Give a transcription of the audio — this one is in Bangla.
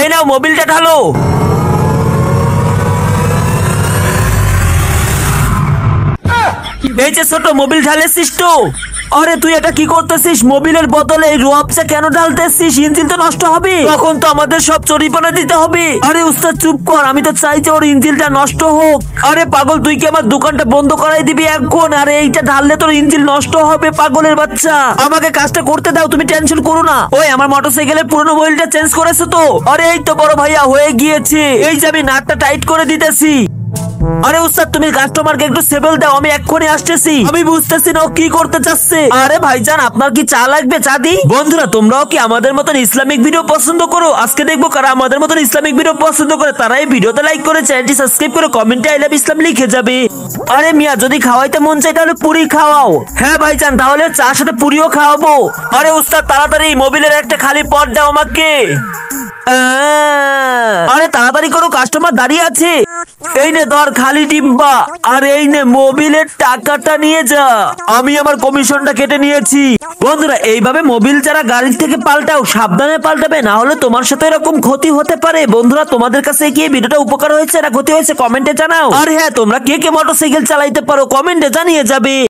এই নাও মোবিলটা ঢালো। এই যে ছোট মোবিল ঢালেছিস তো? আরে তুই এটা কি করতেছিস? মোবিলের বদলে এই রুয়াবসা কেন ঢালতেছিস? ইঞ্জিন তো নষ্ট হবে, তখন তো আমাদের সব চরিপানা দিতে হবে। আরে উস্তাদ চুপ কর, আমি তো চাই যে ওর ইঞ্জিনটা নষ্ট হোক। আরে পাগল, তুই কি আমার দোকানটা বন্ধ করাই দিবি এখন? আরে এইটা ঢাললে তোর ইঞ্জিন নষ্ট হবে পাগলের বাচ্চা। আমাকে কাজটা করতে দাও, তুমি টেনশন করো না। ওই আমার মোটরসাইকেলের পুরনো মোবিলটা চেঞ্জ করেছো তো? আরে এই তো বড় ভাইয়া হয়ে গিয়েছে। এই যে আমি নাটটা টাইট করে দিতেছি। আরে উস্তাদ তুমি কাস্টমারকে একটু সেবেল দাও, আমি এক্ষুনি আসতেছি। আমি বুঝতেছি না ও কি করতে চাচ্ছে। আরে ভাইজান আপনার কি চা লাগবে? চা দি। বন্ধুরা তোমরাও কি আমাদের মতন ইসলামিক ভিডিও পছন্দ করো? আজকে দেখবো কারা আমাদের মতন ইসলামিক ভিডিও পছন্দ করে। তারা এই ভিডিওতে লাইক করে, চ্যানেলটি সাবস্ক্রাইব করে, কমেন্টে আই লাভ ইসলাম লিখে যাবে। আরে মিয়া যদি খাওয়াইতে মন চাই তাহলে পুরি খাওয়াও। হ্যাঁ ভাইজান তাহলে চার সাথে পুরিও খাওয়াবো। আরে উস্তাদ তাড়াতাড়ি মোবিলের একটা খালি পট দাও আমাকে। আরে তাড়াতাড়ি করো, কাস্টমার দাঁড়িয়ে আছে। এই নে ধর খালি ডিব্বা, আর এই নে মোবিলের টাকাটা নিয়ে যা। আমি আমার কমিশনটা কেটে নিয়েছি। বন্ধুরা এইভাবে মোবিল যারা গাড়ির থেকে পাল্টাও, সাবধানে পাল্টাবে, না হলে তোমার সাথে এরকম ক্ষতি হতে পারে। বন্ধুরা তোমাদের কাছে কি এই ভিডিওটা উপকার হয়েছে না ক্ষতি হয়েছে কমেন্টে জানাও। আর হ্যাঁ তোমরা কে কে মোটরসাইকেল চালাইতে পারো কমেন্টে জানিয়ে যাবে।